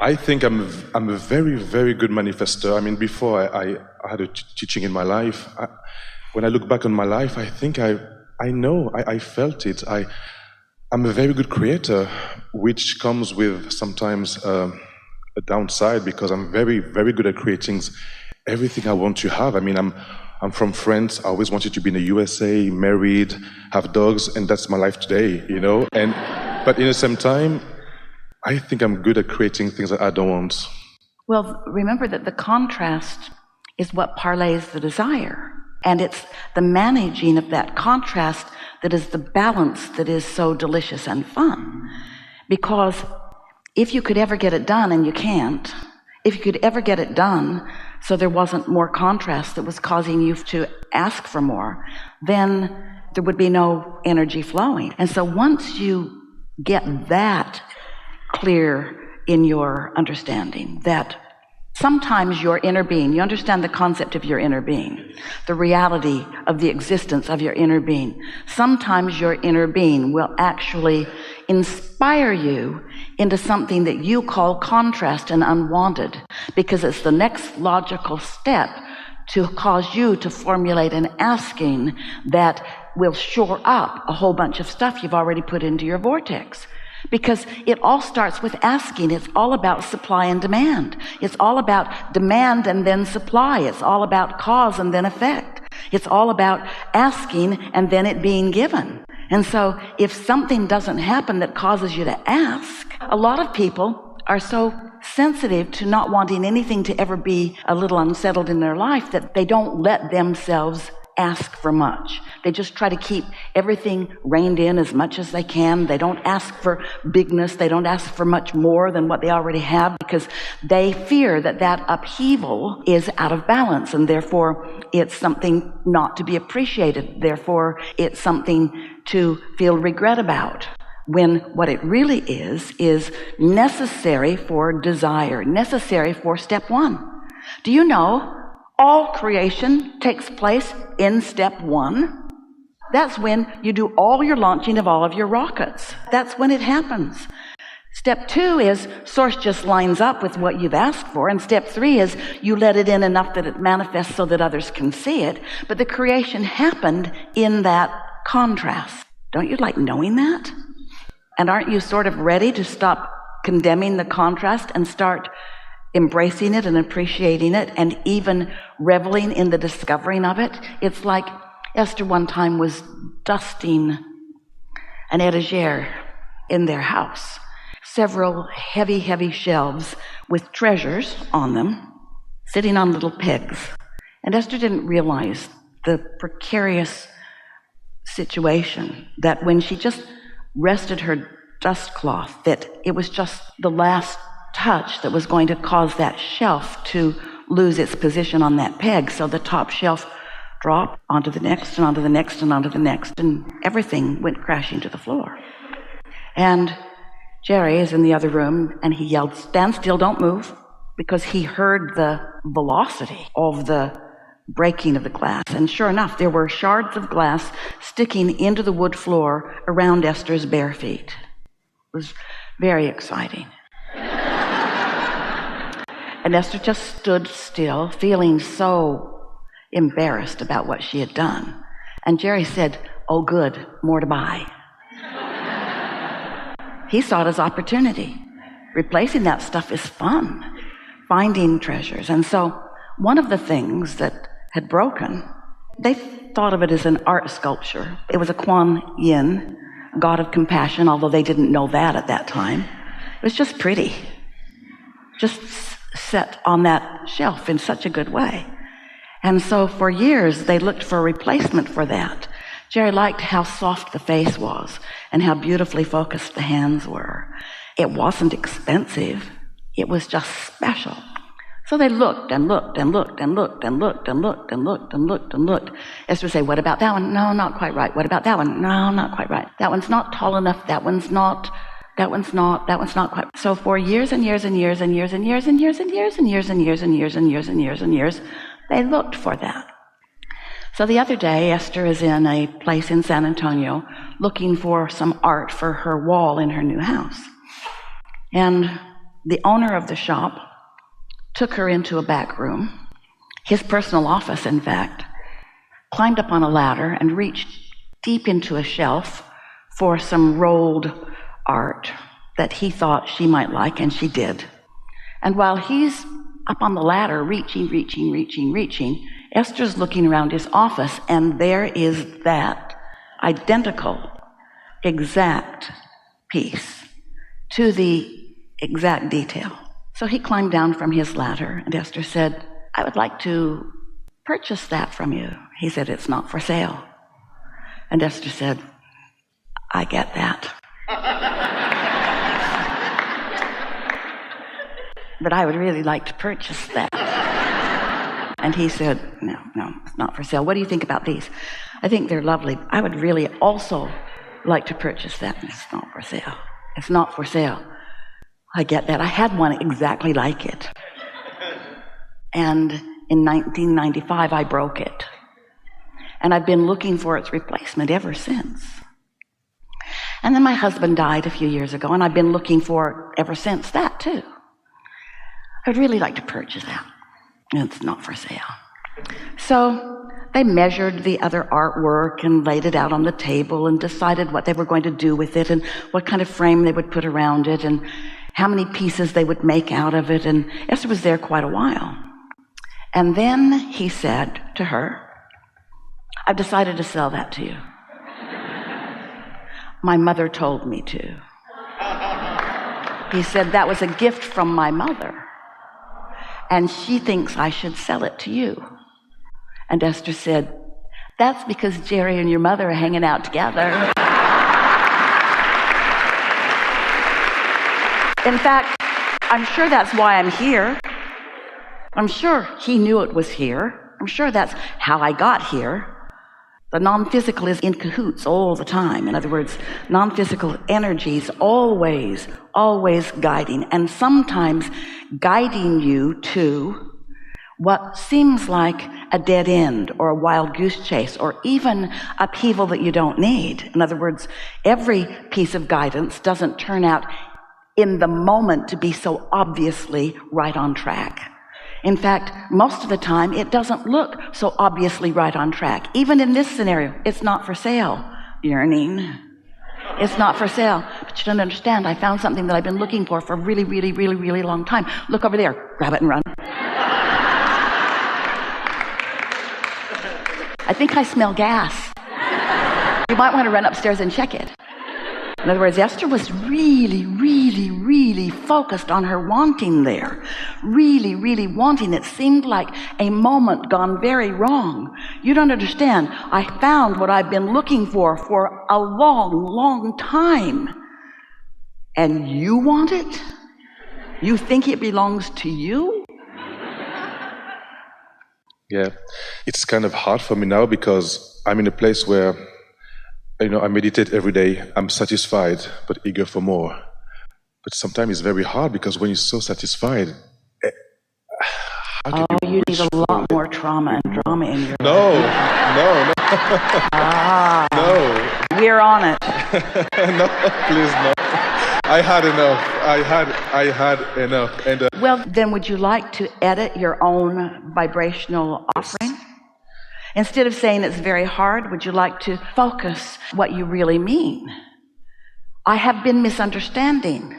I think I'm a very, very good manifester. I mean, before I had a teaching in my life. When I look back on my life, I think I felt it. I'm a very good creator, which comes with sometimes a downside because I'm very, very good at creating everything I want to have. I mean, I'm from France. I always wanted to be in the USA, married, have dogs, and that's my life today, you know? But in the same time, I think I'm good at creating things that I don't want. Well, remember that the contrast is what parlays the desire. And it's the managing of that contrast that is the balance that is so delicious and fun. Because if you could ever get it done, and you can't, if you could ever get it done so there wasn't more contrast that was causing you to ask for more, then there would be no energy flowing. And so once you get that clear in your understanding, that sometimes your inner being, you understand the concept of your inner being, the reality of the existence of your inner being. Sometimes your inner being will actually inspire you into something that you call contrast and unwanted, because it's the next logical step to cause you to formulate an asking that will shore up a whole bunch of stuff you've already put into your vortex. Because it all starts with asking. It's all about supply and demand. It's all about demand and then supply. It's all about cause and then effect. It's all about asking and then it being given. And so if something doesn't happen that causes you to ask, a lot of people are so sensitive to not wanting anything to ever be a little unsettled in their life that they don't let themselves ask for much. They just try to keep everything reined in as much as they can. They don't ask for bigness. They don't ask for much more than what they already have, because they fear that that upheaval is out of balance, and therefore it's something not to be appreciated. Therefore it's something to feel regret about, when what it really is necessary for desire, necessary for step one. Do you know all creation takes place in step one? That's when you do all your launching of all of your rockets. That's when it happens. Step two is source just lines up with what you've asked for. And step three is you let it in enough that it manifests so that others can see it. But the creation happened in that contrast. Don't you like knowing that? And aren't you sort of ready to stop condemning the contrast and start embracing it and appreciating it and even reveling in the discovering of it? It's like Esther one time was dusting an etagere in their house. Several heavy shelves with treasures on them, sitting on little pegs. And Esther didn't realize the precarious situation, that when she just rested her dust cloth, that it was just the last touch that was going to cause that shelf to lose its position on that peg. So the top shelf dropped onto the next and onto the next and onto the next, and everything went crashing to the floor. And Jerry is in the other room, and he yelled, "Stand still, don't move," because he heard the velocity of the breaking of the glass. And sure enough, there were shards of glass sticking into the wood floor around Esther's bare feet. It was very exciting. And Esther just stood still, feeling so embarrassed about what she had done. And Jerry said, "Oh, good, more to buy." He saw it as opportunity. Replacing that stuff is fun, finding treasures. And so one of the things that had broken, they thought of it as an art sculpture. It was a Kuan Yin, god of compassion, although they didn't know that at that time. It was just pretty, just set on that shelf in such a good way. And so for years, they looked for a replacement for that. Jerry liked how soft the face was and how beautifully focused the hands were. It wasn't expensive. It was just special. So they looked and looked and looked and looked and looked and looked and looked and looked and looked. Esther would say, "What about that one? No, not quite right. What about that one? No, not quite right. That one's not tall enough. That one's not quite." So for years and years and years and years and years and years and years and years and years and years and years and years and years, they looked for that. So the other day, Esther is in a place in San Antonio looking for some art for her wall in her new house. And the owner of the shop took her into a back room, his personal office, in fact, climbed up on a ladder and reached deep into a shelf for some rolled art that he thought she might like, and she did. And while he's up on the ladder, reaching, Esther's looking around his office, and there is that identical, exact piece to the exact detail. So he climbed down from his ladder, and Esther said, I would like to purchase that from you. He said, it's not for sale. And Esther said, I get that. But I would really like to purchase that. And he said, no, it's not for sale. What do you think about these? I think they're lovely. I would really also like to purchase that. And it's not for sale. It's not for sale. I get that. I had one exactly like it. And in 1995, I broke it. And I've been looking for its replacement ever since. And then my husband died a few years ago, and I've been looking for it ever since that, too. I'd really like to purchase that. It's not for sale. So they measured the other artwork and laid it out on the table and decided what they were going to do with it and what kind of frame they would put around it and how many pieces they would make out of it. And Esther was there quite a while. And then he said to her, I've decided to sell that to you. My mother told me to. He said, that was a gift from my mother. And she thinks I should sell it to you. And Esther said, that's because Jerry and your mother are hanging out together. In fact, I'm sure that's why I'm here. I'm sure he knew it was here. I'm sure that's how I got here. The non-physical is in cahoots all the time. In other words, non-physical energies always guiding, and sometimes guiding you to what seems like a dead end or a wild goose chase or even upheaval that you don't need. In other words, every piece of guidance doesn't turn out in the moment to be so obviously right on track. In fact, most of the time, it doesn't look so obviously right on track. Even in this scenario, it's not for sale. Yearning. It's not for sale. But you don't understand. I found something that I've been looking for a really, really, really, really long time. Look over there. Grab it and run. I think I smell gas. You might want to run upstairs and check it. In other words, Esther was really, really, really focused on her wanting there. Really, really wanting. It seemed like a moment gone very wrong. You don't understand. I found what I've been looking for a long, long time. And you want it? You think it belongs to you? Yeah, it's kind of hard for me now because I'm in a place where I meditate every day. I'm satisfied, but eager for more. But sometimes it's very hard because when you're so satisfied, how can you need a lot more trauma and drama in your No. No. We're on it. No, please no. I had enough. And well, then would you like to edit your own vibrational offering? Instead of saying it's very hard, would you like to focus what you really mean? I have been misunderstanding.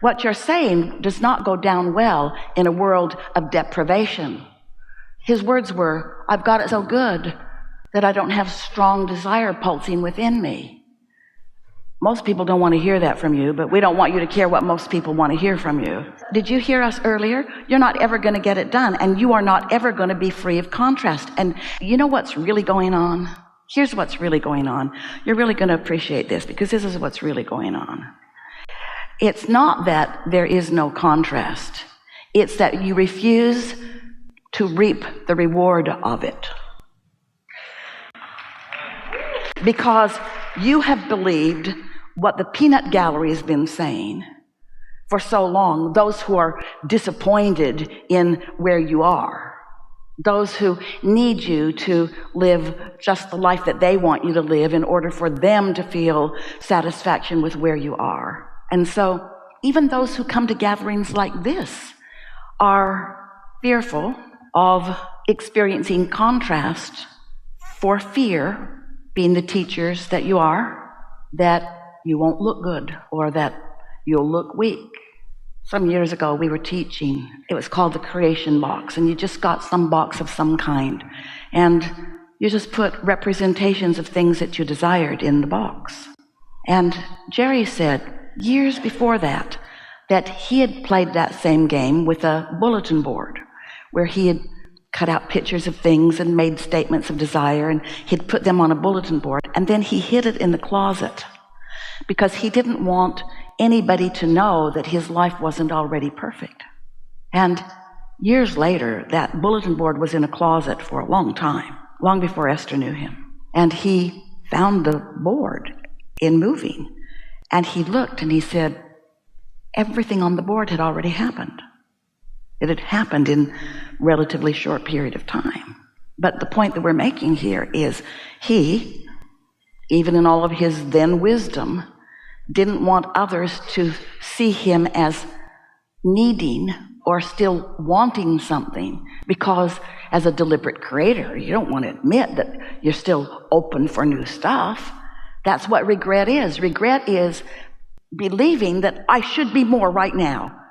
What you're saying does not go down well in a world of deprivation. His words were, I've got it so good that I don't have strong desire pulsing within me. Most people don't want to hear that from you, but we don't want you to care what most people want to hear from you. Did you hear us earlier? You're not ever going to get it done, and you are not ever going to be free of contrast. And you know what's really going on? Here's what's really going on. You're really going to appreciate this, because this is what's really going on. It's not that there is no contrast. It's that you refuse to reap the reward of it. Because you have believed what the peanut gallery has been saying for so long, those who are disappointed in where you are, those who need you to live just the life that they want you to live in order for them to feel satisfaction with where you are. And so even those who come to gatherings like this are fearful of experiencing contrast for fear, being the teachers that you are, that you won't look good or that you'll look weak. Some years ago, we were teaching. It was called the creation box, and you just got some box of some kind, and you just put representations of things that you desired in the box. And Jerry said, years before that he had played that same game with a bulletin board, where he had cut out pictures of things and made statements of desire, and he'd put them on a bulletin board, and then he hid it in the closet because he didn't want anybody to know that his life wasn't already perfect. And years later, that bulletin board was in a closet for a long time, long before Esther knew him. And he found the board in moving, and he looked and he said, everything on the board had already happened. It had happened in a relatively short period of time. But the point that we're making here is he, even in all of his then wisdom, didn't want others to see him as needing or still wanting something, because as a deliberate creator, you don't want to admit that you're still open for new stuff. That's what regret is. Regret is believing that I should be more right now.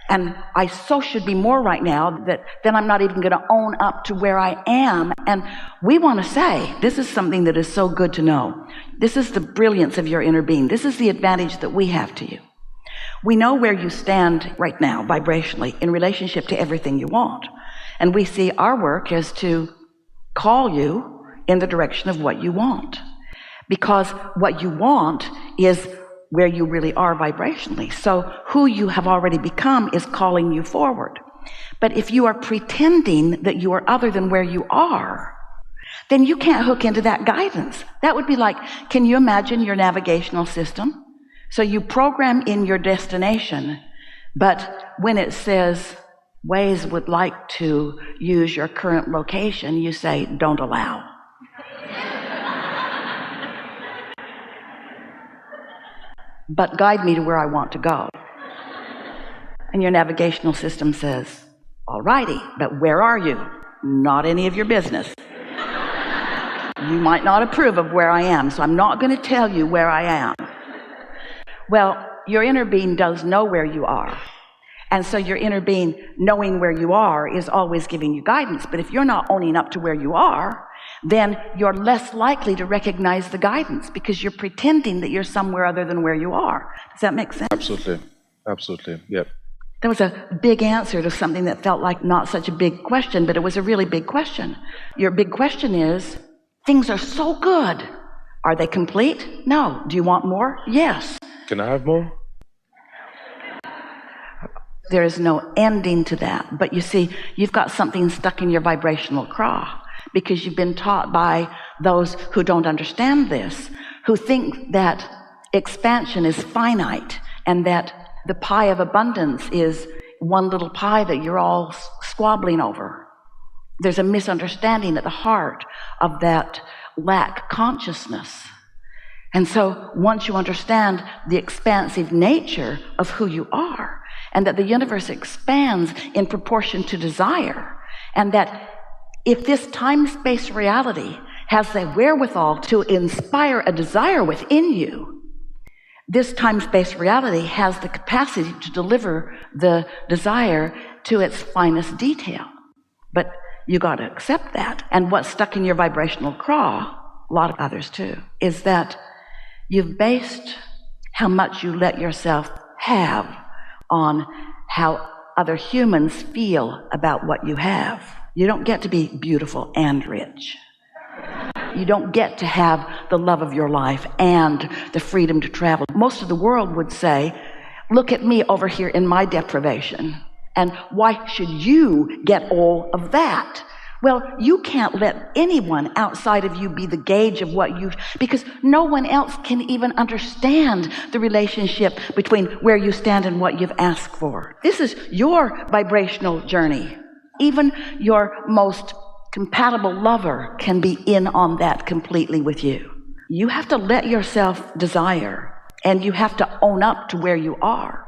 And I so should be more right now that then I'm not even going to own up to where I am. And we want to say, this is something that is so good to know. This is the brilliance of your inner being. This is the advantage that we have to you. We know where you stand right now, vibrationally, in relationship to everything you want. And we see our work as to call you in the direction of what you want. Because what you want is where you really are vibrationally. So who you have already become is calling you forward. But if you are pretending that you are other than where you are, then you can't hook into that guidance. That would be like, can you imagine your navigational system? So you program in your destination, but when it says Waze would like to use your current location, you say, don't allow. But guide me to where I want to go. And your navigational system says, all righty, but where are you? Not any of your business. You might not approve of where I am, so I'm not going to tell you where I am. Well, your inner being does know where you are. And so your inner being, knowing where you are, is always giving you guidance. But if you're not owning up to where you are, then you're less likely to recognize the guidance because you're pretending that you're somewhere other than where you are. Does that make sense? Absolutely. Absolutely. Yep. That was a big answer to something that felt like not such a big question, but it was a really big question. Your big question is, things are so good. Are they complete? No. Do you want more? Yes. Can I have more? There is no ending to that. But you see, you've got something stuck in your vibrational craw because you've been taught by those who don't understand this, who think that expansion is finite and that the pie of abundance is one little pie that you're all squabbling over. There's a misunderstanding at the heart of that lack consciousness. And so once you understand the expansive nature of who you are, and that the universe expands in proportion to desire, and that if this time-space reality has the wherewithal to inspire a desire within you, this time-space reality has the capacity to deliver the desire to its finest detail. But you got to accept that. And what's stuck in your vibrational craw, a lot of others too, is that you've based how much you let yourself have on how other humans feel about what you have. You don't get to be beautiful and rich. You don't get to have the love of your life and the freedom to travel. Most of the world would say, look at me over here in my deprivation. And why should you get all of that? Well, you can't let anyone outside of you be the gauge of what you, because no one else can even understand the relationship between where you stand and what you've asked for. This is your vibrational journey. Even your most compatible lover can be in on that completely with you. You have to let yourself desire, and you have to own up to where you are.